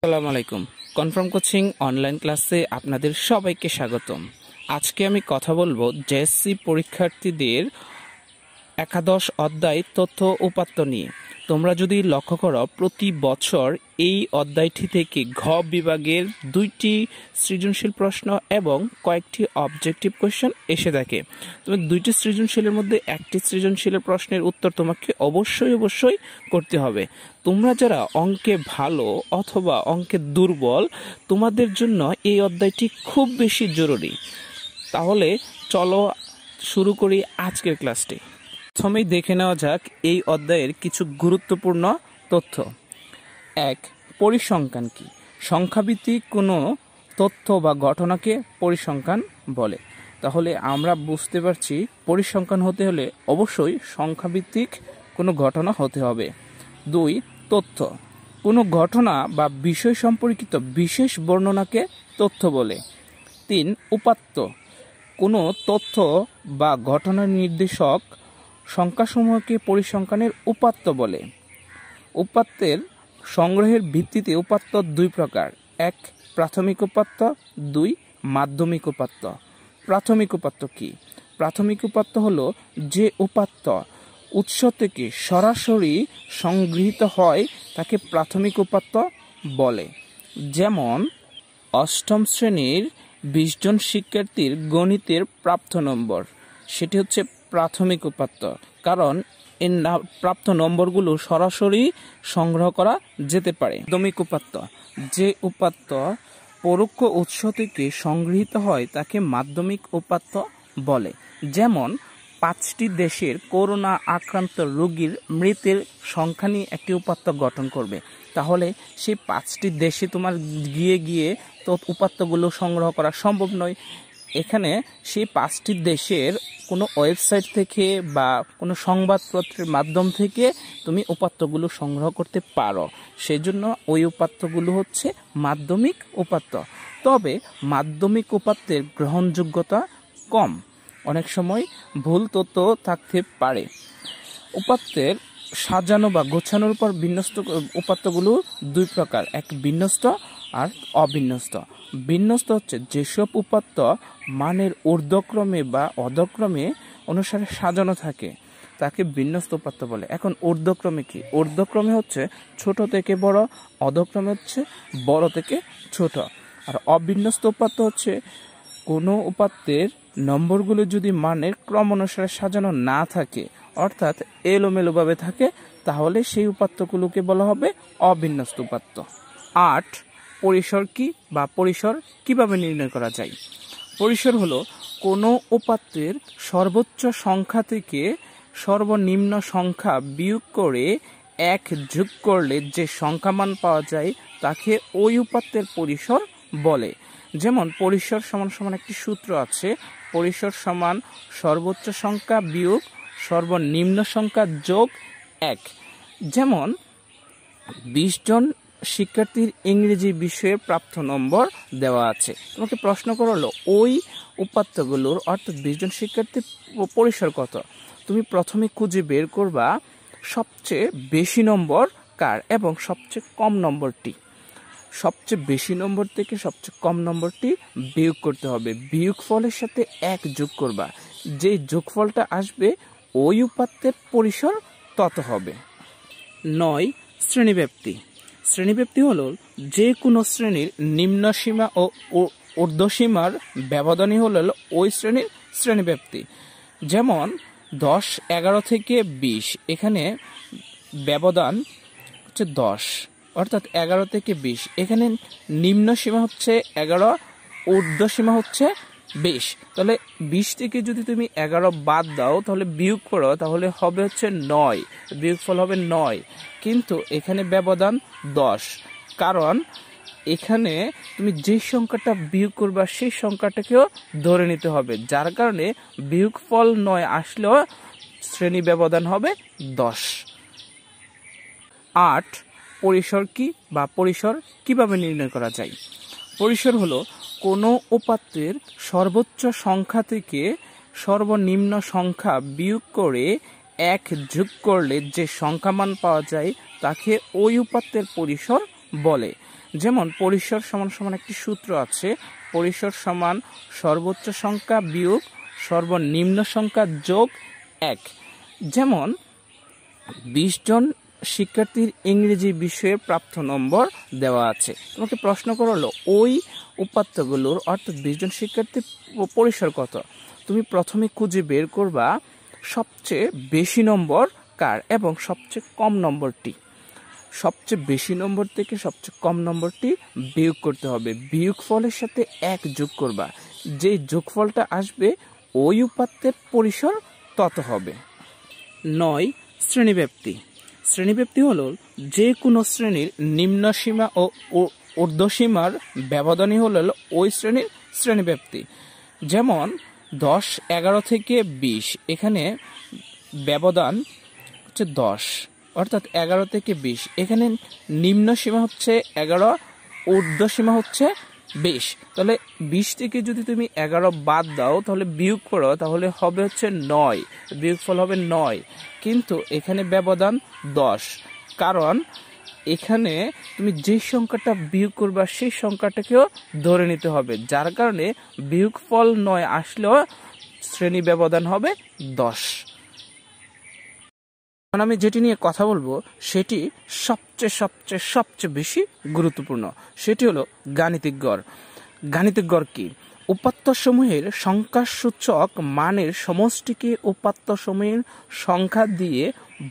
আসসালামু আলাইকুম। Confirm coaching online ক্লাসে আপনাদের সবাইকে স্বাগতম। আজকে আমি কথা বলবো জেএসসি পরীক্ষার্থীদের একাদশ অধ্যায় তথ্য উপাত্ত নিয়ে। তোমরা যদি লক্ষ্য করো, প্রতি বছর এই অধ্যায়টি থেকে ঘ বিভাগের 2টি সৃজনশীল প্রশ্ন এবং কয়েকটি অবজেক্টিভ কোয়েশ্চেন এসে থাকে। তবে 2টি সৃজনশীলের মধ্যে একটি সৃজনশীলের প্রশ্নের উত্তর তোমাকে অবশ্যই করতে হবে। তোমরা যারা অঙ্কে ভালো অথবা অঙ্কে দুর্বল, তোমাদের জন্য এই অধ্যায়টি খুব বেশি জরুরি। তাহলে চলো শুরু করি আজকের ক্লাসটি। প্রথমেই দেখে নেওয়া যাক এই অধ্যায়ের কিছু গুরুত্বপূর্ণ তথ্য। 1. পরিসংখ্যান কি? সংখ্যাভিত্তিক কোনো তথ্য বা ঘটনাকে পরিসংখ্যান বলে। তাহলে আমরা বুঝতে পারছি পরিসংখ্যান হতে হলে অবশ্যই সংখ্যাভিত্তিক কোনো ঘটনা হতে হবে। 2. তথ্য কোনো ঘটনা বা বিষয় সম্পর্কিত বিশেষ বর্ণনাকে তথ্য বলে। 3. উপাত্ত কোনো তথ্য বা ঘটনার নির্দেশক সংখ্যাসমূহকে পরিসংখ্যানের উপাত্ত বলে। উপাত্তের সংগ্রহের ভিত্তিতে উপাত্ত 2 প্রকার। 1. প্রাথমিক উপাত্ত, 2. মাধ্যমিক উপাত্ত। প্রাথমিক উপাত্ত কি? প্রাথমিক উপাত্ত হলো যে উপাত্ত উৎস থেকে সরাসরি সংগৃহীত হয় তাকে প্রাথমিক উপাত্ত বলে। যেমন অষ্টম শ্রেণীর 20 জন শিক্ষার্থীর গণিতের প্রাপ্ত নম্বর, সেটি হচ্ছে প্রাথমিক উপাত্ত, কারণ এর প্রাপ্ত নম্বরগুলো সরাসরি সংগ্রহ করা যেতে পারে। মাধ্যমিক উপাত্ত যে উপাত্ত পরোক্ষ উৎস থেকে সংগৃহীত হয় তাকে মাধ্যমিক উপাত্ত বলে। যেমন 5টি দেশের করোনা আক্রান্ত রোগীর মৃতের সংখ্যা নিয়ে একটি উপাত্ত গঠন করবে। তাহলে সেই 5টি দেশে তোমার গিয়ে তো উপাত্তগুলো সংগ্রহ করা সম্ভব নয়। এখানে সেই 5টি দেশের কোনো ওয়েবসাইট থেকে বা কোনো সংবাদপত্রের মাধ্যম থেকে তুমি উপাত্তগুলো সংগ্রহ করতে পারো। সেজন্য ওই উপাত্তগুলো হচ্ছে মাধ্যমিক উপাত্ত। তবে মাধ্যমিক উপাত্তের গ্রহণযোগ্যতা কম, অনেক সময় ভুল তথ্য থাকতে পারে। উপাত্তের সাজানো বা গোছানোর উপর বিন্যস্ত উপাত্তগুলো 2 প্রকার। 1. বিন্যস্ত আর অবিন্যস্ত। বিন্যস্ত হচ্ছে যেসব উপাত্ত মানের ঊর্ধ্বক্রমে বা অধক্রমে অনুসারে সাজানো থাকে তাকে বিন্যস্ত উপাত্ত বলে। এখন ঊর্ধ্বক্রমে কি? ঊর্ধ্বক্রমে হচ্ছে ছোট থেকে বড়, অধক্রমে হচ্ছে বড় থেকে ছোট। আর অবিন্যস্ত উপাত্ত হচ্ছে কোনো উপাত্তের নম্বরগুলো যদি মানের ক্রম অনুসারে সাজানো না থাকে, অর্থাৎ এলোমেলোভাবে থাকে, তাহলে সেই উপাত্তগুলোকে বলা হবে অবিন্যস্ত উপাত্ত। 8. পরিসর কি বা পরিসর কিভাবে নির্ণয় করা যায়? পরিসর হলো কোনো উপাত্তের সর্বোচ্চ সংখ্যা থেকে সর্বনিম্ন সংখ্যা বিয়োগ করে 1 যোগ করলে যে সংখ্যামান পাওয়া যায় তাকে ওই উপাত্তের পরিসর বলে। যেমন পরিসর সমান একটি সূত্র আছে, পরিসর সমান সর্বোচ্চ সংখ্যা বিয়োগ সর্বনিম্ন সংখ্যা যোগ 1। যেমন 20 জন শিক্ষার্থীর ইংরেজি বিষয়ে প্রাপ্ত নম্বর দেওয়া আছে। তোমাকে প্রশ্ন করা হলো ওই উপাত্তগুলোর অর্থাৎ 20 জন শিক্ষার্থীর পরিসর কত। তুমি প্রথমে খুঁজে বের করবা সবচেয়ে বেশি নম্বর কার এবং সবচেয়ে কম নম্বরটি। সবচেয়ে বেশি নম্বর থেকে সবচেয়ে কম নম্বরটি বিয়োগ করতে হবে। বিয়োগফলের সাথে 1 যোগ করবা, যে যোগফলটা আসবে ওই উপাত্তের পরিসর তত হবে। 9. শ্রেণীব্যাপ্তি। শ্রেণীব্যাপ্তি হলো যে কোনো শ্রেণীর নিম্ন সীমা ও ঊর্ধ্বসীমার ব্যবধানই হলো ওই শ্রেণীর শ্রেণীব্যাপ্তি। যেমন 10, 11 থেকে 20, এখানে ব্যবধান হচ্ছে 10, অর্থাৎ 11 থেকে 20। এখানে নিম্ন সীমা হচ্ছে 11, ঊর্ধ্বসীমা হচ্ছে 20। তাহলে 20 থেকে যদি তুমি 11 বাদ দাও, তাহলে বিয়োগ করো, তাহলে হবে হচ্ছে 9, বিয়োগফল হবে 9। কিন্তু এখানে ব্যবধান 10, কারণ এখানে তুমি যে সংখ্যাটা বিয়োগ করবা সেই সংখ্যাটাকেও ধরে নিতে হবে, যার কারণে বিয়োগফল 9 আসলেও শ্রেণী ব্যবধান হবে 10। 8. পরিসর কি বা পরিসর কিভাবে নির্ণয় করা যায়? পরিসর হলো কোনো উপাত্তের সর্বোচ্চ সংখ্যা থেকে সর্বনিম্ন সংখ্যা বিয়োগ করে 1 যোগ করলে যে সংখ্যামান পাওয়া যায় তাকে ওই উপাত্তের পরিসর বলে। যেমন পরিসর সমান সমান একটি সূত্র আছে, পরিসর সমান সর্বোচ্চ সংখ্যা বিয়োগ সর্বনিম্ন সংখ্যা যোগ 1। যেমন 20 জন শিক্ষার্থীর ইংরেজি বিষয়ে প্রাপ্ত নম্বর দেওয়া আছে। তোমাকে প্রশ্ন করা হলো ওই উপাত্তগুলোর অর্থাৎ 20 জন শিক্ষার্থীর পরিসর কত। তুমি প্রথমে খুঁজে বের করবা সবচেয়ে বেশি নম্বর কার এবং সবচেয়ে কম নম্বরটি। সবচেয়ে বেশি নম্বর থেকে সবচেয়ে কম নম্বরটি বিয়োগ করতে হবে। বিয়োগ ফলের সাথে 1 যোগ করবা, যে যোগফলটা আসবে ওই উপাত্তের পরিসর তত হবে। 9 শ্রেণীব্যাপ্তি। শ্রেণীব্যাপ্তি হলো যে কোনো শ্রেণীর নিম্ন সীমা ও ঊর্ধ্বসীমার ব্যবধানই হলো ওই শ্রেণীর শ্রেণীব্যাপ্তি। যেমন 10, 11 থেকে 20, এখানে ব্যবধান হচ্ছে 10, অর্থাৎ 11 থেকে 20। এখানে নিম্ন সীমা হচ্ছে 11, ঊর্ধ্বসীমা হচ্ছে 20। তাহলে 20 থেকে যদি তুমি 11 বাদ দাও, তাহলে বিয়োগ করো, তাহলে হবে হচ্ছে 9, বিয়োগফল হবে 9। কিন্তু এখানে ব্যবধান 10, কারণ এখানে তুমি যে সংখ্যাটা বিয়োগ করবা সেই সংখ্যাটাকেও ধরে নিতে হবে, যার কারণে বিয়োগফল 9 আসলেও শ্রেণী ব্যবধান হবে 10। এখন আমি যেটি নিয়ে কথা বলবো সেটি সবচেয়ে বেশি গুরুত্বপূর্ণ, সেটি হলো গাণিতিক গড়। গাণিতিক গড় কি? উপাত্তসমূহের সংখ্যাসূচক মানের সমষ্টিকে উপাত্তসমূহের সংখ্যা দিয়ে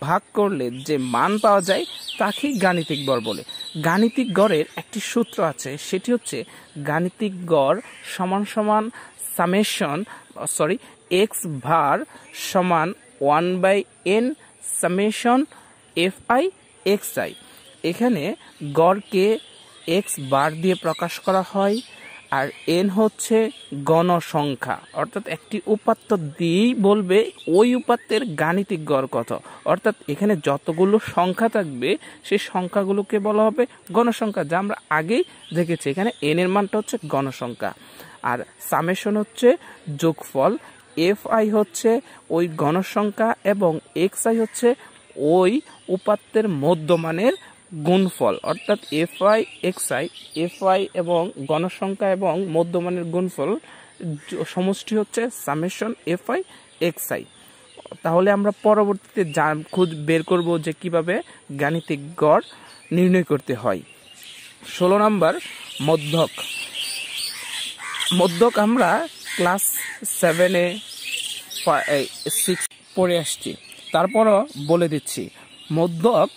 ভাগ করলে যে মান পাওয়া যায় তাকেই গাণিতিক গড় বলে। গাণিতিক গড়ের একটি সূত্র আছে, সেটি হচ্ছে গাণিতিক গড় সমান সমান x var সমান 1/n সামেশন fi xi। এখানে গড়কে x বার দিয়ে প্রকাশ করা হয়, আর n হচ্ছে গণসংখ্যা, অর্থাৎ একটি উপাত্ত দিয়েই বলবে ওই উপাত্তের গাণিতিক গড় কত। অর্থাৎ এখানে যতগুলো সংখ্যা থাকবে সেই সংখ্যাগুলোকে বলা হবে গণসংখ্যা, যা আমরা আগেই দেখেছি। এখানে n এর মানটা হচ্ছে গণসংখ্যা, আর সামেশন হচ্ছে যোগফল, fi হচ্ছে ওই গণসংখ্যা এবং xi হচ্ছে ওই উপাত্তের মধ্যমানের গুণফল। অর্থাৎ fi xi এবং গণসংখ্যা এবং মধ্যমানের গুণফল সমষ্টি হচ্ছে সামেশন fi xi। তাহলে আমরা পরবর্তীতে খুঁজ বের করব যে কিভাবে গাণিতিক গড় নির্ণয় করতে হয়। 16 নম্বর মধ্যক। মধ্যক আমরা ক্লাস 7-এ 6 পড়ে আসছি, তারপরও বলে দিচ্ছি। মধ্যক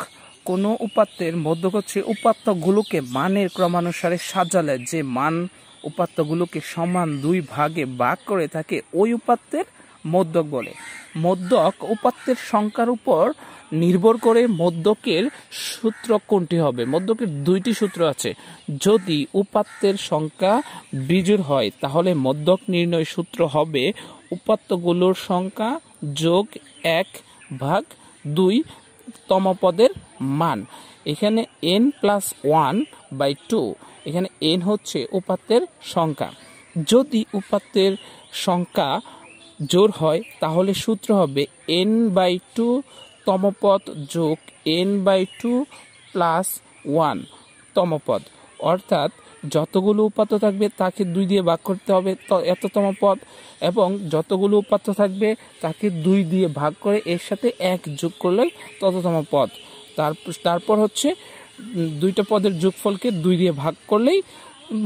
কোনো উপাত্তের মধ্যক হচ্ছে উপাত্তগুলোকে মানের ক্রমানুসারে সাজালে যে মান উপাত্তগুলোকে সমান 2 ভাগে ভাগ করে থাকে ওই উপাত্তের মধ্যক বলে। মধ্যক উপাত্তের সংখ্যার উপর নির্ভর করে মধ্যকের সূত্র কোনটি হবে। মধ্যকের 2টি সূত্র আছে। যদি উপাত্তের সংখ্যা বিজোড় হয় তাহলে মধ্যক নির্ণয় সূত্র হবে উপাত্তগুলোর সংখ্যা যোগ 1/2 তম পদের মান। এখানে n+1/2, এখানে n হচ্ছে উপাত্তের সংখ্যা। যদি উপাত্তের সংখ্যা জোড় হয় তাহলে সূত্র হবে n/2 তম পদ যোগ n/2 + 1 তম পদ। অর্থাৎ যতগুলো উপাত্ত থাকবে তাকে 2 দিয়ে ভাগ করতে হবে এততম পদ, এবং যতগুলো উপাত্ত থাকবে তাকে 2 দিয়ে ভাগ করে এর সাথে 1 যোগ করলে তততম পদ। তারপর হচ্ছে 2টা পদের যোগফলকে 2 দিয়ে ভাগ করলেই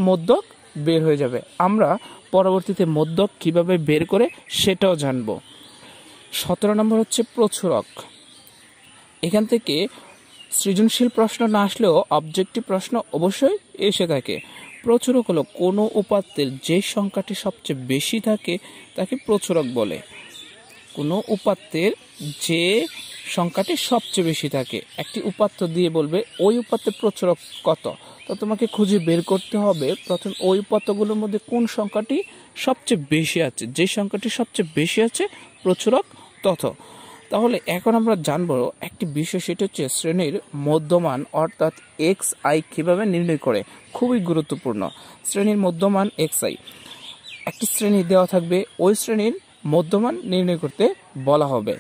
মধ্যক বের হয়ে যাবে। আমরা পরবর্তীতে মধ্যক কিভাবে বের করে সেটাও জানব। 17 নম্বর হচ্ছে প্রচুরক। এখান থেকে সৃজনশীল প্রশ্ন না আসলেও অবজেক্টিভ প্রশ্ন অবশ্যই এসে থাকে। প্রচুরক হলো কোনো উপাত্তের যে সংখ্যাটি সবচেয়ে বেশি থাকে তাকে প্রচুরক বলে। কোনো উপাত্তের যে সংখ্যাটি সবচেয়ে বেশি থাকে, একটি উপাত্ত দিয়ে বলবে ওই উপাত্তের প্রচুরক কত। তো তোমাকে খুঁজে বের করতে হবে প্রথম ওই উপাত্তগুলোর মধ্যে কোন সংখ্যাটি সবচেয়ে বেশি আছে, যে সংখ্যাটি সবচেয়ে বেশি আছে প্রচুরক তত। তাহলে এখন আমরা জানবো একটি বিষয়, সেটা হচ্ছে শ্রেণীর মধ্যমান অর্থাৎ xi কিভাবে নির্ণয় করে। খুবই গুরুত্বপূর্ণ। শ্রেণীর মধ্যমান xi, একটি শ্রেণী দেওয়া থাকবে, ওই শ্রেণীর মধ্যমান নির্ণয় করতে বলা হবে।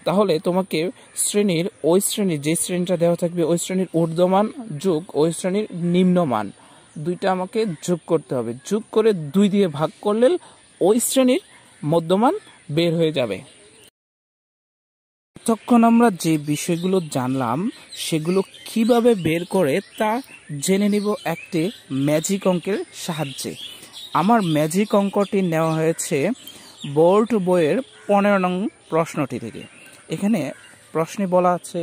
তাহলে তোমাকে শ্রেণীর ওই শ্রেণীর যে শ্রেণীটা দেওয়া থাকবে ওই শ্রেণীর ঊর্ধ্বমান যোগ ওই শ্রেণীর নিম্নমান দুইটা আমাকে যোগ করতে হবে। যোগ করে 2 দিয়ে ভাগ করলে ওই শ্রেণীর মধ্যমান বের হয়ে যাবে। এতক্ষণ আমরা যে বিষয়গুলো জানলাম সেগুলো কিভাবে বের করে তা জেনে নিব একটি ম্যাজিক অঙ্কের সাহায্যে। আমার ম্যাজিক অঙ্কটি নেওয়া হয়েছে বোর্ড বইয়ের 15 নং প্রশ্নটি থেকে। এখানে প্রশ্নে বলা আছে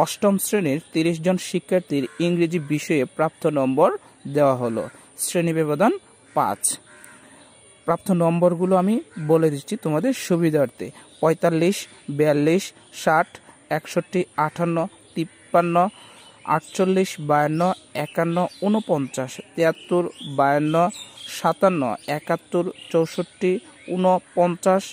8ম শ্রেণীর 30 জন শিক্ষার্থীর ইংরেজি বিষয়ে প্রাপ্ত নম্বর দেওয়া হলো, শ্রেণী ব্যবধান 5। প্রাপ্ত নম্বরগুলো আমি বলে দিচ্ছি তোমাদের সুবিধার্থে। 45, 42, 60, 61, 58, 53, 48, 52, 51, 49, 73, 52, 57, 71, 64, 49, 56,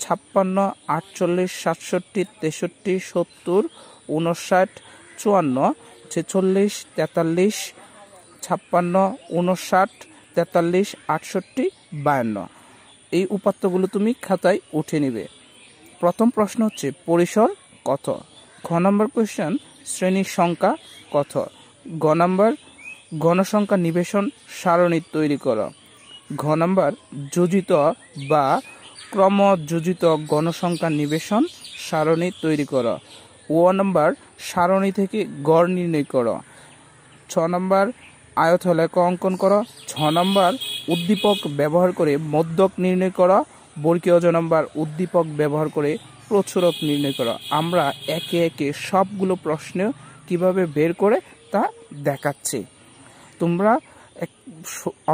48, 67, 63, 70, 59, 54, 46, 43, 56, 59, 43, 68, 52। এই উপাত্তগুলো তুমি খাতায় উঠে নিবে। প্রথম প্রশ্ন হচ্ছে পরিসর কত। খ নম্বর কোয়েশ্চেন শ্রেণীর সংখ্যা কত। গ নম্বর গণসংখ্যা নিবেশন সারণী তৈরি করো। ঘ নম্বর যোজিত বা ক্রমযোজিত গণসংখ্যা নিবেশন সারণী তৈরি করো। ও নম্বর সারণী থেকে গড় নির্ণয় করো। 6 নম্বর আয়তলেখ অঙ্কন করো। 6 নম্বর উদ্দীপক ব্যবহার করে মধ্যক নির্ণয় করো। বর্গীয় নম্বর উদ্দীপক ব্যবহার করে প্রচুরক নির্ণয় করো। আমরা একে একে সবগুলো প্রশ্ন কিভাবে বের করে তা দেখাচ্ছি। তোমরা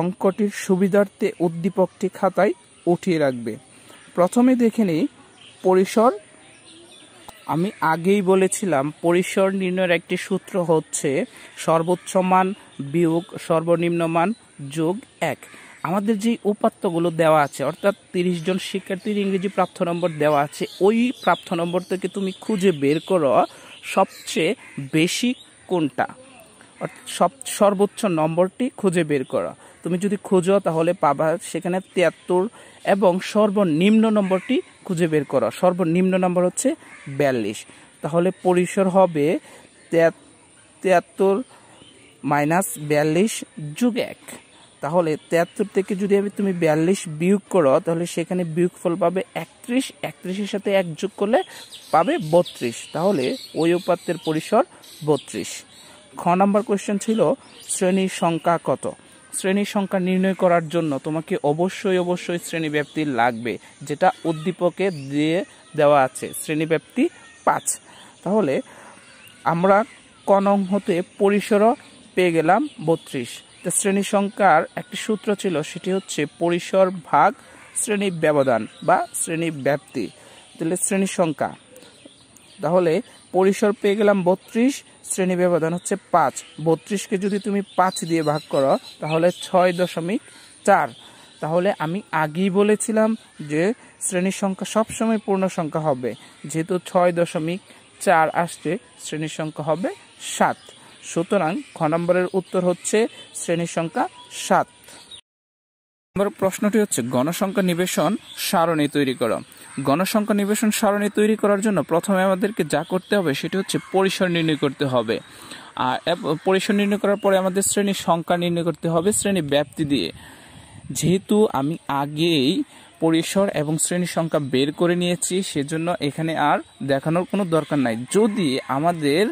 অঙ্কটির সুবিধার্থে উদ্দীপকটি খাতায় উঠিয়ে রাখবে। প্রথমে দেখে নিই পরিসর। আমি আগেই বলেছিলাম পরিসর নির্ণয়ের একটি সূত্র হচ্ছে সর্বোচ্চ মান বিয়োগ সর্বনিম্ন মান যোগ 1। আমাদের যে উপাত্তগুলো দেওয়া আছে অর্থাৎ 30 জন শিক্ষার্থীর ইংরেজি প্রাপ্ত নম্বর দেওয়া আছে, ওই প্রাপ্ত নম্বর থেকে তুমি খুঁজে বের করো সবচেয়ে বেশি কোনটা, সর্বোচ্চ নম্বরটি খুঁজে বের করো। তুমি যদি খুঁজো তাহলে পাবা সেখানে 73 এবং সর্বনিম্ন নম্বরটি খুঁজে বের করো। সর্বনিম্ন নম্বর হচ্ছে 42। তাহলে পরিসর হবে 73 মাইনাস 42 যোগ 1। তাহলে 73 থেকে যদি তুমি 42 বিয়োগ করো তাহলে সেখানে বিয়োগফল পাবে 31। 31-এর সাথে 1 যোগ করলে পাবে 32। তাহলে ওই উপাত্তের পরিসর 32। খ নাম্বার কোয়েশ্চেন ছিল শ্রেণীর সংখ্যা কত। শ্রেণীর সংখ্যা নির্ণয় করার জন্য তোমাকে অবশ্যই শ্রেণীব্যাপ্তি লাগবে, যেটা উদ্দীপকে দিয়ে দেওয়া আছে, শ্রেণীব্যাপ্তি 5। তাহলে আমরা ক নং হতে পরিসরও পেয়ে গেলাম 32। শ্রেণী সংখ্যার একটি সূত্র ছিল, সেটি হচ্ছে পরিসর ভাগ শ্রেণী ব্যবধান বা শ্রেণী ব্যাপ্তি। তাহলে শ্রেণী সংখ্যা, তাহলে পরিসর পেয়ে গেলাম 32, শ্রেণী ব্যবধান হচ্ছে 5। 32কে যদি তুমি 5 দিয়ে ভাগ করো তাহলে 6.4। তাহলে আমি আগেই বলেছিলাম যে শ্রেণীর সংখ্যা সবসময় পূর্ণ সংখ্যা হবে, যেহেতু 6.4 আসছে শ্রেণীর সংখ্যা হবে 7। সুতরাং খ নম্বরের উত্তর হচ্ছে শ্রেণীর সংখ্যা 7। নম্বর প্রশ্নটি হচ্ছে গণসংখ্যা নিবেশন সারণী তৈরি করো। গণসংখ্যা নিবেশন সারণী তৈরি করার জন্য প্রথমে আমাদেরকে যা করতে হবে সেটি হচ্ছে পরিসর নির্ণয় করতে হবে। আর পরিসর নির্ণয় করার পরে আমাদের শ্রেণীর সংখ্যা নির্ণয় করতে হবে শ্রেণী ব্যাপ্তি দিয়ে। যেহেতু আমি আগেই পরিসর এবং শ্রেণী সংখ্যা বের করে নিয়েছি, সেজন্য এখানে আর দেখানোর কোনো দরকার নাই। যদি আমাদের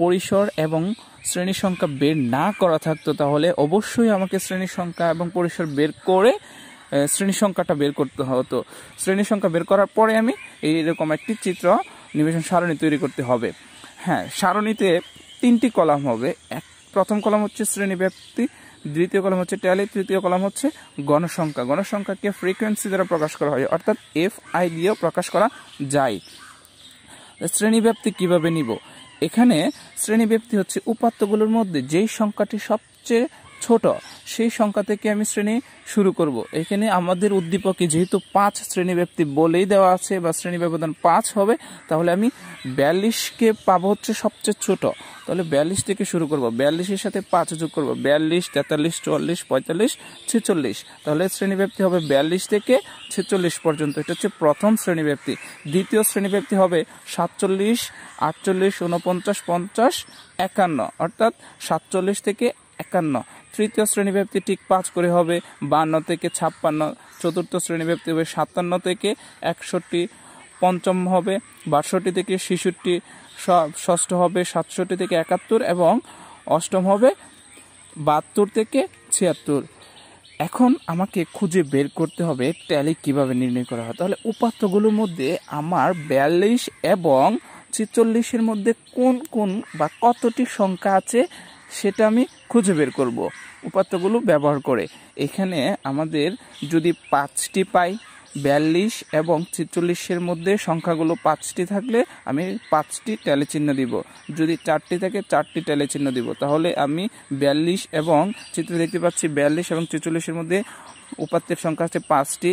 পরিসর এবং শ্রেণী সংখ্যা বের না করা থাকতো তাহলে অবশ্যই আমাকে শ্রেণী সংখ্যা এবং পরিসর বের করে শ্রেণী সংখ্যাটা বের করতে হতো। শ্রেণী সংখ্যা বের করার পরে আমি এইরকম একটি চিত্র নিবেশন সারণী তৈরি করতে হবে। হ্যাঁ, সারণীতে 3টি কলাম হবে। প্রথম কলাম হচ্ছে শ্রেণী ব্যাপ্তি, দ্বিতীয় কলাম হচ্ছে ট্যালি, তৃতীয় কলাম হচ্ছে গণসংখ্যা। গণসংখ্যাকে ফ্রিকোয়েন্সি দ্বারা প্রকাশ করা হয়, অর্থাৎ FI দিয়েও প্রকাশ করা যায়। শ্রেণী ব্যাপ্তি কিভাবে নিব? এখানে শ্রেণীব্যাপ্তি হচ্ছে উপাত্তগুলোর মধ্যে যেই সংখ্যাটি সবচেয়ে ছোট সেই সংখ্যা থেকে আমি শ্রেণী শুরু করব। এখানে আমাদের উদ্দীপকে যেহেতু 5 শ্রেণীব্যাপ্তি বলেই দেওয়া আছে বা শ্রেণী ব্যবধান 5 হবে, তাহলে আমি 42কে পাবো হচ্ছে সবচেয়ে ছোট, তাহলে 42 থেকে শুরু করব, 42-এর সাথে 5 যোগ করব, 42, 43, 44, 45, 46। তাহলে শ্রেণীব্যাপ্তি হবে 42 থেকে 46 পর্যন্ত। এটা হচ্ছে প্রথম শ্রেণীব্যাপ্তি। দ্বিতীয় শ্রেণীব্যাপ্তি হবে 47, 48, 49, 50, 51, অর্থাৎ 47 থেকে 51। তৃতীয় শ্রেণীব্যাপ্তি ঠিক 5 করে হবে 52 থেকে 56। চতুর্থ শ্রেণীব্যাপ্তি হবে 57 থেকে 61। পঞ্চম হবে 62 থেকে 66। ষষ্ঠ হবে 67 থেকে 71 এবং অষ্টম হবে 72 থেকে 76। এখন আমাকে খুঁজে বের করতে হবে ট্যালি কিভাবে নির্ণয় করা হয়। তাহলে উপাত্তগুলোর মধ্যে আমার 42 এবং 46-এর মধ্যে কোন কোন বা কতটি সংখ্যা আছে সেটা আমি খুঁজে বের করব উপাত্তগুলো ব্যবহার করে। এখানে আমাদের যদি 5টি পাই, 42 এবং 46-এর মধ্যে সংখ্যাগুলো 5টি থাকলে আমি 5টি ট্যালি চিহ্ন দিব। যদি 4টি থাকে 4টি ট্যালি চিহ্ন দিব। তাহলে আমি 42 এবং চিত্রে দেখতে পাচ্ছি 42 এবং 46-এর মধ্যে উপাত্তের সংখ্যা আছে 5টি।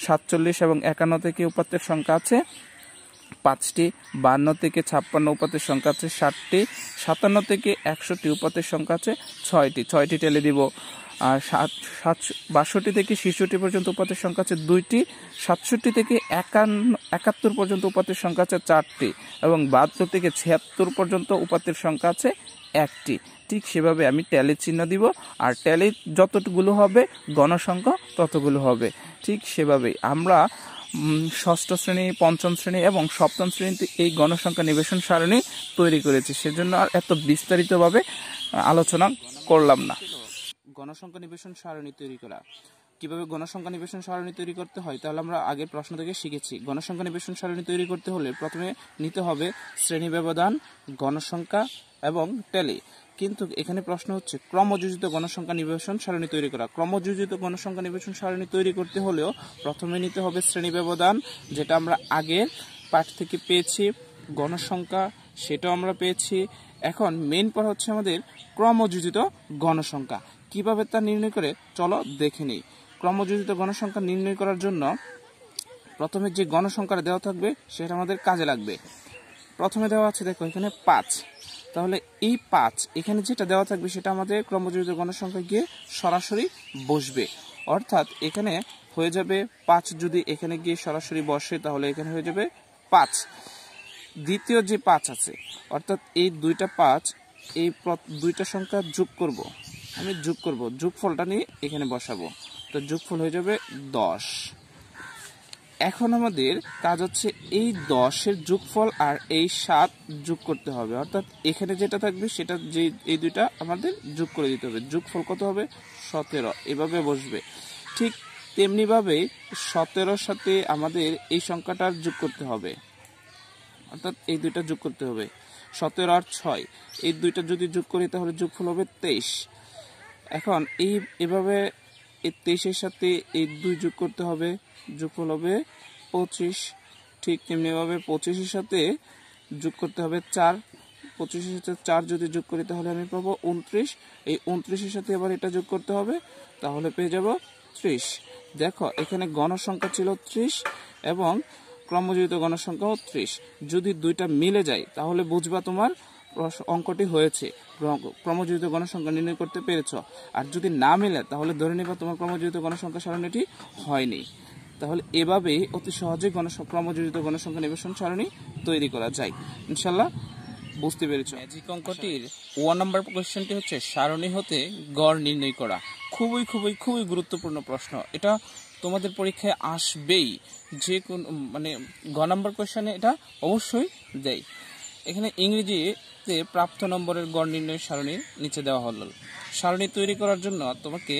47 এবং 51 থেকে উপাত্তের সংখ্যা আছে 5টি। 52 থেকে 56 উপাত্তের সংখ্যা আছে 7টি। 57 থেকে 61 উপাত্তের সংখ্যা আছে 6টি ট্যালি দিব। আর 62 থেকে 66 পর্যন্ত উপাত্তের সংখ্যা আছে 2টি। 67 থেকে 71 পর্যন্ত উপাত্তের সংখ্যা আছে 4টি এবং 72 থেকে 76 পর্যন্ত উপাত্তের সংখ্যা আছে 1টি। ঠিক সেভাবে আমি ট্যালি চিহ্ন দিব, আর ট্যালি যতগুলো হবে গণসংখ্যা ততগুলো হবে। ঠিক সেভাবেই আমরা ষষ্ঠ শ্রেণী, পঞ্চম শ্রেণী এবং সপ্তম শ্রেণীতে এই গণসংখ্যা নিবেশন সারণী তৈরি করেছি, সেজন্য আর এত বিস্তারিতভাবে আলোচনা করলাম না। গণসংখ্যা নিবেশন সারণী তৈরি করা, কিভাবে গণসংখ্যা নিবেশন সারণী তৈরি করতে হয় তাহলে আমরা আগের প্রশ্ন থেকে শিখেছি। গণসংখ্যা নিবেশন সারণী তৈরি করতে হলে প্রথমে নিতে হবে শ্রেণী ব্যবধান, গণসংখ্যা এবং ট্যালি। কিন্তু এখানে প্রশ্ন হচ্ছে ক্রমযোজিত গণসংখ্যা নিবেশন সারণী তৈরি করা। ক্রমযোজিত গণসংখ্যা নিবেশন সারণী তৈরি করতে হলেও প্রথমে নিতে হবে শ্রেণী ব্যবধান, যেটা আমরা আগের পাঠ থেকে পেয়েছি। গণসংখ্যা, সেটাও আমরা পেয়েছি। এখন মেইন পড়া হচ্ছে আমাদের ক্রমযোজিত গণসংখ্যা। কিভাবে তা নির্ণয় করে চলো দেখে নিই। ক্রমযোজিত গণসংখ্যা নির্ণয় করার জন্য প্রথমে যে গণসংখ্যাটা দেওয়া থাকবে সেটা আমাদের কাজে লাগবে। প্রথমে দেওয়া আছে, দেখো এখানে 5। তাহলে এই 5 এখানে যেটা দেওয়া থাকবে সেটা আমাদের ক্রমযোজিত গণসংখ্যা গিয়ে সরাসরি বসবে। অর্থাৎ এখানে হয়ে যাবে 5, যদি এখানে গিয়ে সরাসরি বসে তাহলে এখানে হয়ে যাবে 5। দ্বিতীয় যে 5 আছে, অর্থাৎ এই দুইটা 5, এই দুইটা সংখ্যা যোগ করব, আমি যোগ করব, যোগফলটা নিয়ে এখানে বসাবো, তো যোগফল হয়ে যাবে 10। এখন আমাদের কাজ হচ্ছে এই 10-এর যোগফল আর এই 7 যোগ করতে হবে। অর্থাৎ এখানে যেটা থাকবে সেটা, যে এই দুইটা আমাদের যোগ করে দিতে হবে। যোগফল কত হবে? 17। এভাবে বসবে। ঠিক তেমনিভাবে 17-র সাথে আমাদের এই সংখ্যাটার যোগ করতে হবে, অর্থাৎ এই দুইটা যোগ করতে হবে। 17 আর 6 এই দুইটা যদি যোগ করি তাহলে যোগফল হবে 23। এখন এভাবে এই 23-এর সাথে এই 2 যোগ করতে হবে, যোগফল হবে 25। ঠিক তেমনিভাবে 25-এর সাথে যোগ করতে হবে 4। 25-এর সাথে 4 যদি যোগ করি তাহলে আমি পাবো 29। এই 29-এর সাথে আবার এটা যোগ করতে হবে, তাহলে পেয়ে যাব 30। দেখো এখানে গণসংখ্যা ছিল 30 এবং ক্রমযোজিত গণসংখ্যাও 30। যদি দুইটা মিলে যায় তাহলে বুঝবা তোমার অঙ্কটি হয়েছে, ক্রমযোজিত গণসংখ্যা নির্ণয় করতে পেরেছ। আর যদি না মিলে তাহলে ধরে নিবা তোমার ক্রমযোজিত গণসংখ্যা সারণীটি হয়নি। তাহলে এভাবেই অতি সহজে ক্রমযোজিত গণসংখ্যা নিবেশন সারণী তৈরি করা যায়। ইনশাল্লাহ বুঝতে পেরেছ। ম্যাজিক অঙ্কটির 1 নম্বর কোশ্চেনটি হচ্ছে সারণী হতে গড় নির্ণয় করা। খুবই খুবই খুবই গুরুত্বপূর্ণ প্রশ্ন, এটা তোমাদের পরীক্ষায় আসবেই। যে কোন গ নম্বর কোশ্চেনে এটা অবশ্যই দেয়। এখানে ইংরেজিতে প্রাপ্ত নম্বরের গড় নির্ণয় সারণী নিচে দেওয়া হলো। সারণী তৈরি করার জন্য তোমাকে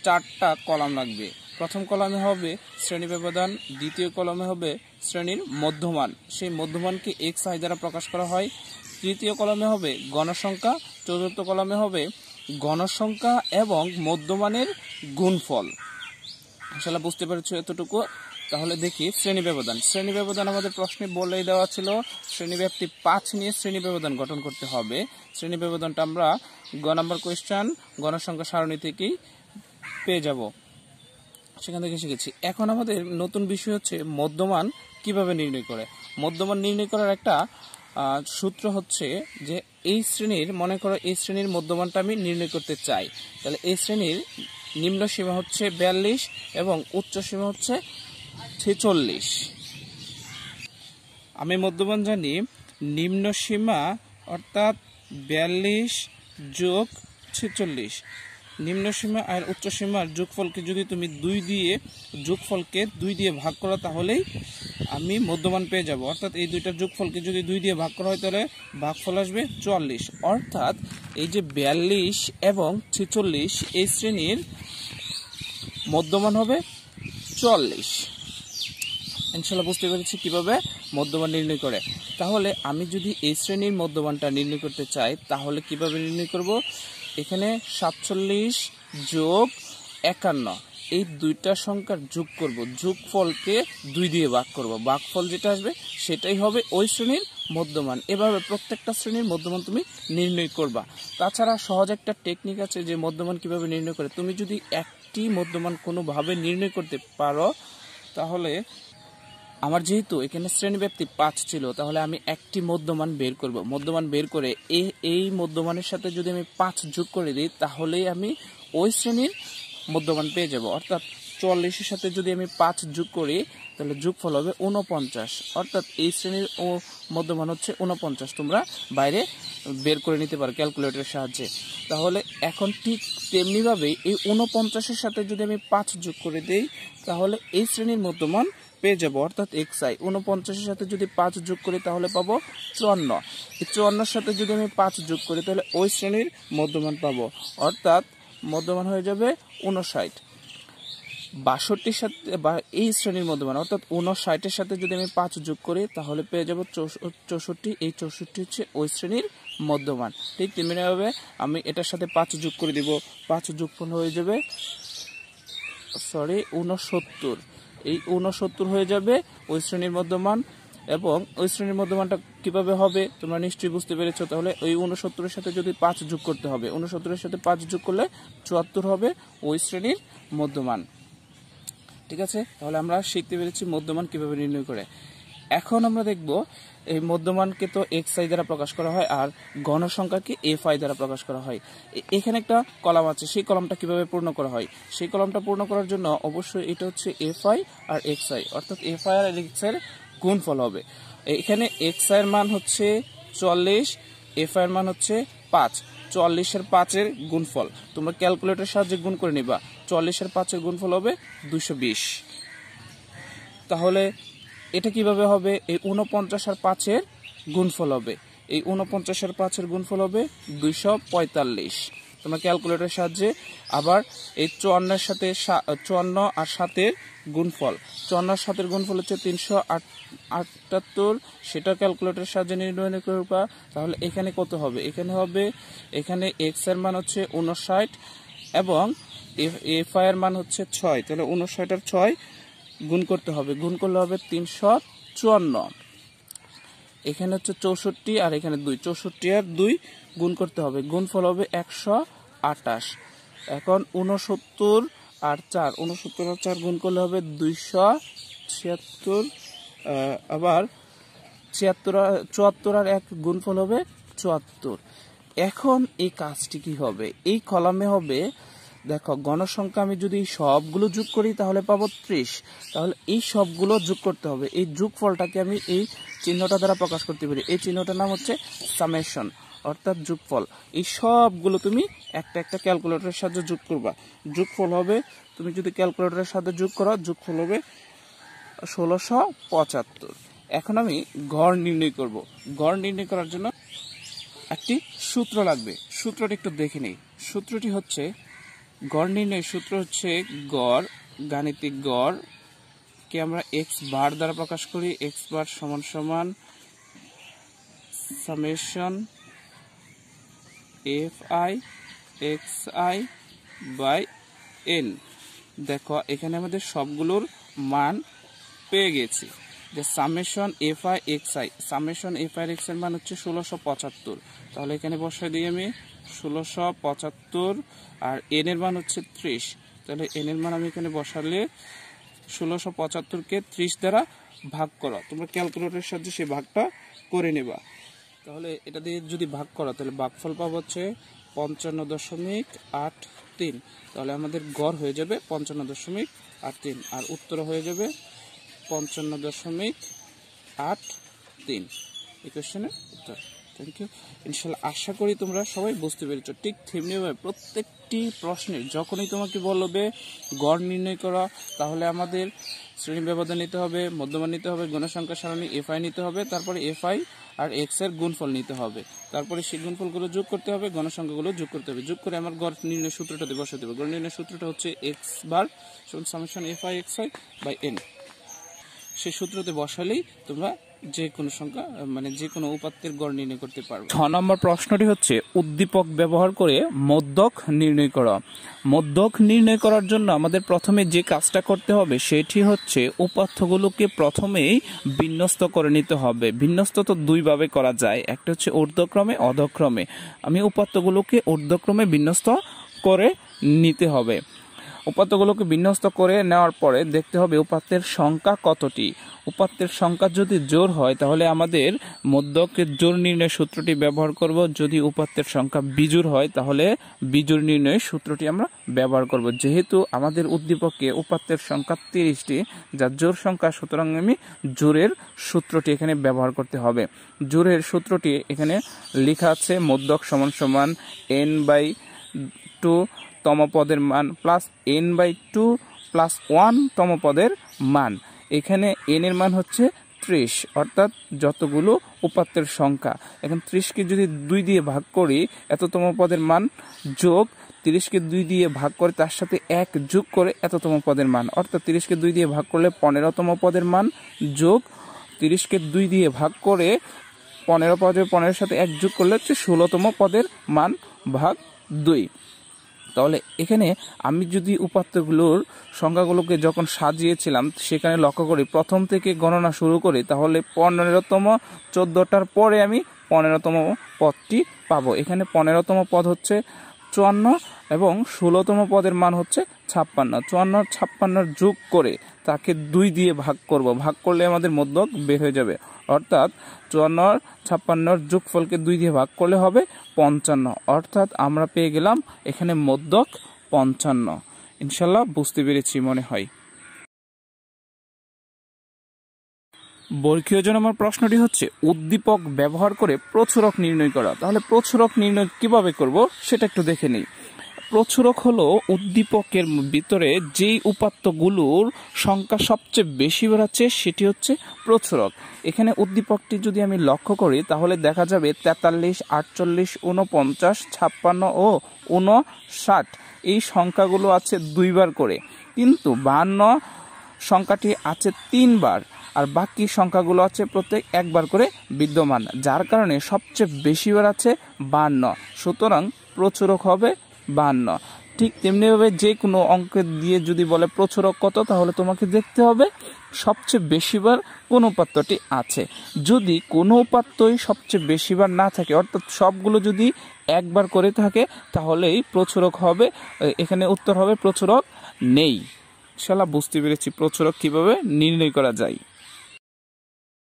4টা কলাম লাগবে। প্রথম কলামে হবে শ্রেণী ব্যবধান, দ্বিতীয় কলামে হবে শ্রেণীর মধ্যমান, সেই মধ্যমানকে xi দ্বারা প্রকাশ করা হয়। তৃতীয় কলামে হবে গণসংখ্যা, চতুর্থ কলামে হবে গণসংখ্যা এবং মধ্যমানের গুণফল। আসলে বুঝতে পেরেছো এতটুকু? তাহলে দেখি শ্রেণী ব্যবধান। শ্রেণী ব্যবধান আমাদের প্রশ্নে বলেই দেওয়া ছিল শ্রেণীব্যাপ্তি 5 নিয়ে শ্রেণী ব্যবধান গঠন করতে হবে। শ্রেণী ব্যবধানটা আমরা গ নম্বর কোয়েশ্চেন গণসংখ্যা সারণী থেকেই পেয়ে যাব, সেখান থেকে শিখেছি। এখন আমাদের নতুন বিষয় হচ্ছে মধ্যমান কিভাবে নির্ণয় করে। মধ্যমান নির্ণয় করার একটা সূত্র হচ্ছে যে এই শ্রেণীর, মনে করো এই শ্রেণীর মধ্যমানটা আমি নির্ণয় করতে চাই, তাহলে এই শ্রেণীর নিম্ন সীমা হচ্ছে 42 এবং উচ্চ সীমা হচ্ছে 46। আমি মধ্যমান জানি নিম্ন সীমা অর্থাৎ 42 যোগ 46, নিম্ন সীমা আর উচ্চ সীমার যোগফলকে যদি তুমি 2 দিয়ে ভাগ করো তাহলেই আমি মধ্যমান পেয়ে যাব। অর্থাৎ এই দুইটার যোগফলকে যদি 2 দিয়ে ভাগ করা হয় তাহলে ভাগফল আসবে 44। অর্থাৎ এই যে 42 এবং 46 এই শ্রেণীর মধ্যমান হবে 44। ইনশাআল্লাহ বুঝতে পেরেছি কিভাবে মধ্যমান নির্ণয় করে। তাহলে আমি যদি এই শ্রেণীর মধ্যমানটা নির্ণয় করতে চাই তাহলে কিভাবে নির্ণয় করব? এখানে 47 যোগ 51 এই দুইটা সংখ্যার যোগ করব, যোগফলকে 2 দিয়ে ভাগ করব, ভাগফল যেটা আসবে সেটাই হবে ওই শ্রেণীর মধ্যমান। এভাবে প্রত্যেকটা শ্রেণীর মধ্যমান তুমি নির্ণয় করবা। তাছাড়া সহজ একটা টেকনিক আছে যে মধ্যমান কিভাবে নির্ণয় করে। তুমি যদি একটি মধ্যমান কোনোভাবে নির্ণয় করতে পারো, তাহলে আমার যেহেতু এখানে শ্রেণীব্যাপ্তি 5 ছিল, তাহলে আমি একটি মধ্যমান বের করব। মধ্যমান বের করে এই মধ্যমানের সাথে যদি আমি 5 যোগ করে দিই তাহলেই আমি ওই শ্রেণীর মধ্যমান পেয়ে যাব। অর্থাৎ 44-এর সাথে যদি আমি 5 যোগ করি তাহলে যোগফল হবে 49। অর্থাৎ এই শ্রেণীর মধ্যমান হচ্ছে 49। তোমরা বাইরে বের করে নিতে পারো ক্যালকুলেটরের সাহায্যে। তাহলে এখন ঠিক তেমনিভাবে এই 49-এর সাথে যদি আমি 5 যোগ করে দিই তাহলে এই শ্রেণীর মধ্যমান পেয়ে যাবো। অর্থাৎ xi 49-এর সাথে যদি 5 যোগ করি তাহলে পাবো 54। এই 54-এর সাথে যদি আমি 5 যোগ করি তাহলে ওই শ্রেণীর মধ্যমান পাবো। অর্থাৎ মধ্যমান হয়ে যাবে 59। 62-র সাথে বা এই শ্রেণীর মধ্যমান অর্থাৎ 59-এর সাথে যদি আমি 5 যোগ করি তাহলে পেয়ে যাব 64। এই 64 হচ্ছে ওই শ্রেণীর মধ্যমান। ঠিক তেমনিভাবে আমি এটার সাথে 5 যোগ করে দিব, 5 যোগফল হয়ে যাবে 69। এই 69 হয়ে যাবে ওই শ্রেণীর মধ্যমান। এবং ওই শ্রেণীর মধ্যমানটা কিভাবে হবে তোমরা নিশ্চয়ই বুঝতে পেরেছো। তাহলে ওই 69-এর সাথে যদি 5 যোগ করতে হবে, 69-এর সাথে 5 যোগ করলে 74 হবে ওই শ্রেণীর মধ্যমান। ঠিক আছে, তাহলে আমরা শিখতে পেরেছি মধ্যমান কিভাবে নির্ণয় করে। এখন আমরা দেখব এই মধ্যমানকে তো xi দ্বারা প্রকাশ করা হয় আর গণসংখ্যাকে fi দ্বারা প্রকাশ করা হয়। এখানে একটা কলাম আছে, সেই কলামটা কিভাবে পূর্ণ করা হয়? সেই কলামটা পূর্ণ করার জন্য অবশ্যই এটা হচ্ছে fi আর xi, অর্থাৎ fi আর xi এর গুণফল হবে। এখানে xi এর মান হচ্ছে 40, fi এর মান হচ্ছে 5। 40-এর 5-এর গুণফল তোমরা ক্যালকুলেটরের সাহায্যে গুণ করে নিবা। 40-এর 5-এর গুণফল হবে 220। তাহলে এটা কিভাবে হবে? এই 49 আর 5-এর গুণফল হবে, এই 49 আর 5-এর গুণফল হবে 245। তোমরা ক্যালকুলেটরের সাহায্যে আবার এই 54-এর সাথে 54 আর 7-এর গুণফল, 54 আর 7-এর গুণফল হচ্ছে 378, সেটা ক্যালকুলেটরের সাহায্যে নির্ণয় করবা। তাহলে এখানে কত হবে? এখানে হবে, এখানে x এর মান হচ্ছে 59 এবং fi এর মান হচ্ছে 6। তাহলে 59 আর 6 গুণ করতে হবে, গুণ করলে হবে 354। এখানে হচ্ছে 64 আর এখানে 2, 64 আর 2 গুণ করতে হবে, গুণফল হবে 128। এখন 69 আর 4 গুণ করলে হবে 276। আবার 74 আর 1 গুণফল হবে 74। এখন এই কাজটি কি হবে? এই কলামে হবে, দেখো গণসংখ্যা আমি যদি সবগুলো যোগ করি তাহলে পাবো 30। তাহলে এই সবগুলো যোগ করতে হবে। এই যোগফলটাকে আমি এই চিহ্নটা দ্বারা প্রকাশ করতে পারি। এই চিহ্নটার নাম হচ্ছে সামেশন, অর্থাৎ যোগফল। এই সবগুলো তুমি একটা একটা ক্যালকুলেটরের সাহায্যে যোগ করবা। যোগফল হবে, তুমি যদি ক্যালকুলেটরের সাথে যোগ করো, যোগফল হবে 1675। এখন আমি গড় নির্ণয় করব। গড় নির্ণয় করার জন্য একটি সূত্র লাগবে, সূত্রটি একটু দেখে নেই। সূত্রটি হচ্ছে, গড় নির্ণয়ের সূত্র হচ্ছে গড়, গাণিতিক গড় কে আমরা x বার দ্বারা প্রকাশ করি। x বার সমান সমান summation fi xi by n। দেখো এখানে আমাদের সবগুলোর মান পেয়ে গেছি। যে summation fi xi, summation fi x এর মান হচ্ছে 1675। তাহলে এখানে বসাই দিই আমি 1675 আর n এর মান হচ্ছে 30। তাহলে n এর মান আমি এখানে বসালে 1675 কে 30 দ্বারা ভাগ করো। তোমরা ক্যালকুলেটরের সাহায্যে সেই ভাগটা করে নেবা। তাহলে এটা দিয়ে যদি ভাগ করা তাহলে ভাগফল পাবো হচ্ছে 55.83। তাহলে আমাদের গড় হয়ে যাবে 55.83 আর উত্তর হয়ে যাবে 55.83। এই কোশ্চেনের উত্তর। Thank you. ইনশাল্লাহ আশা করি তোমরা সবাই বুঝতে পেরেছো। ঠিক তেমনিভাবে প্রত্যেকটি প্রশ্নের যখনই তোমাকে বলবে গড় নির্ণয় করা, তাহলে আমাদের শ্রেণী ব্যবধান নিতে হবে, মধ্যমান নিতে হবে, গণসংখ্যা সারণী এফআই নিতে হবে, তারপরে এফআই আর এক্স এর গুণফল নিতে হবে, তারপরে সেই গুণফলগুলো যোগ করতে হবে, গণসংখ্যাগুলো যোগ করতে হবে, যোগ করে আমার গড় নির্ণয় সূত্রটাতে বসাতে হবে। গড় নির্ণয় সূত্রটা হচ্ছে এক্স বার সমান summation fi xi by n. সেই সূত্রতে বসালেই তোমরা যে কোনো সংখ্যা মানে যে কোনো উপাত্তের গড় নির্ণয় করতে পারবে। 6 নম্বর প্রশ্নটি হচ্ছে উদ্দীপক ব্যবহার করে মধ্যক নির্ণয় করা। মধ্যক নির্ণয় করার জন্য আমাদের প্রথমে যে কাজটা করতে হবে সেটি হচ্ছে উপাত্তগুলোকে প্রথমেই বিন্যস্ত করে নিতে হবে। বিন্যস্ত তো দুইভাবে করা যায়, একটা হচ্ছে ঊর্ধ্বক্রমে, অধক্রমে। আমি উপাত্তগুলোকে ঊর্ধ্বক্রমে বিন্যস্ত করে নিতে হবে। উপাত্তগুলোকে বিন্যস্ত করে নেওয়ার পরে দেখতে হবে উপাত্তের সংখ্যা কতটি। উপাত্তের সংখ্যা যদি জোড় হয় তাহলে আমাদের মধ্যকের জোড় নির্ণয় সূত্রটি ব্যবহার করব। যদি উপাত্তের সংখ্যা বিজোড় হয় তাহলে বিজোড় নির্ণয়ের সূত্রটি আমরা ব্যবহার করব। যেহেতু আমাদের উদ্দীপকে উপাত্তের সংখ্যা 30টি, যা জোড় সংখ্যা, সুতরাং আমি জোড়ের সূত্রটি এখানে ব্যবহার করতে হবে। জোড়ের সূত্রটি এখানে লেখা আছে মধ্যক সমান সমান n/2 তম পদের মান প্লাস n/2 প্লাস 1 তম পদের মান। এখানে n এর মান হচ্ছে 30, অর্থাৎ যতগুলো উপাত্তের সংখ্যা। এখন 30কে যদি 2 দিয়ে ভাগ করি এততম পদের মান, যোগ 30কে 2 দিয়ে ভাগ করে তার সাথে 1 যোগ করে এততম পদের মান, অর্থাৎ 30কে 2 দিয়ে ভাগ করলে 15তম পদের মান, যোগ 30কে 2 দিয়ে ভাগ করে 15 পদের 15 সাথে 1 যোগ করলে হচ্ছে 16তম পদের মান ভাগ 2। তাহলে এখানে আমি যদি উপাত্তগুলোর সংখ্যাগুলোকে যখন সাজিয়েছিলাম সেখানে লক্ষ্য করি প্রথম থেকে গণনা শুরু করি, তাহলে 15তম 14টার পরে আমি 15তম পদটি পাবো। এখানে 15তম পদ হচ্ছে 54 এবং 16তম পদের মান হচ্ছে 56। 54 56 যোগ করে তাকে 2 দিয়ে ভাগ করব, ভাগ করলে আমাদের মধ্যক বের হয়ে যাবে, অর্থাৎ 54 56 যোগফলকে 2 দিয়ে ভাগ করলে হবে 55, অর্থাৎ আমরা পেয়ে গেলাম এখানে মধ্যক 55। ইনশাল্লাহ বুঝতে পেরেছি মনে হয়। বর্গীয় জনমার প্রশ্নটি হচ্ছে উদ্দীপক ব্যবহার করে প্রচুরক নির্ণয় করা। তাহলে প্রচুরক নির্ণয় কিভাবে করব সেটা একটু দেখে নিই। প্রচুরক হলো উদ্দীপকের ভিতরে যেই উপাত্তগুলোর সংখ্যা সবচেয়ে বেশি বেড়াচ্ছে সেটি হচ্ছে প্রচুরক। এখানে উদ্দীপকটি যদি আমি লক্ষ্য করি তাহলে দেখা যাবে 43, 48, 49, 56 ও 59 এই সংখ্যাগুলো আছে 2 বার করে, কিন্তু 52 সংখ্যাটি আছে 3 বার, আর বাকি সংখ্যাগুলো আছে প্রত্যেক 1 বার করে বিদ্যমান, যার কারণে সবচেয়ে বেশি বার আছে 52, সুতরাং প্রচুরক হবে 52। ঠিক তেমনিভাবে যে কোনো অঙ্ক দিয়ে যদি বলে প্রচুরক কত, তাহলে তোমাকে দেখতে হবে সবচেয়ে বেশিবার কোন উপাত্তটি আছে। যদি কোনো উপাত্তই সবচেয়ে বেশিবার না থাকে, অর্থাৎ সবগুলো যদি 1 বার করে থাকে, তাহলেই প্রচুরক হবে। এখানে উত্তর হবে প্রচুরক নেই। ইনশাআল্লাহ বুঝতে পেরেছি প্রচুরক কিভাবে নির্ণয় করা যায়।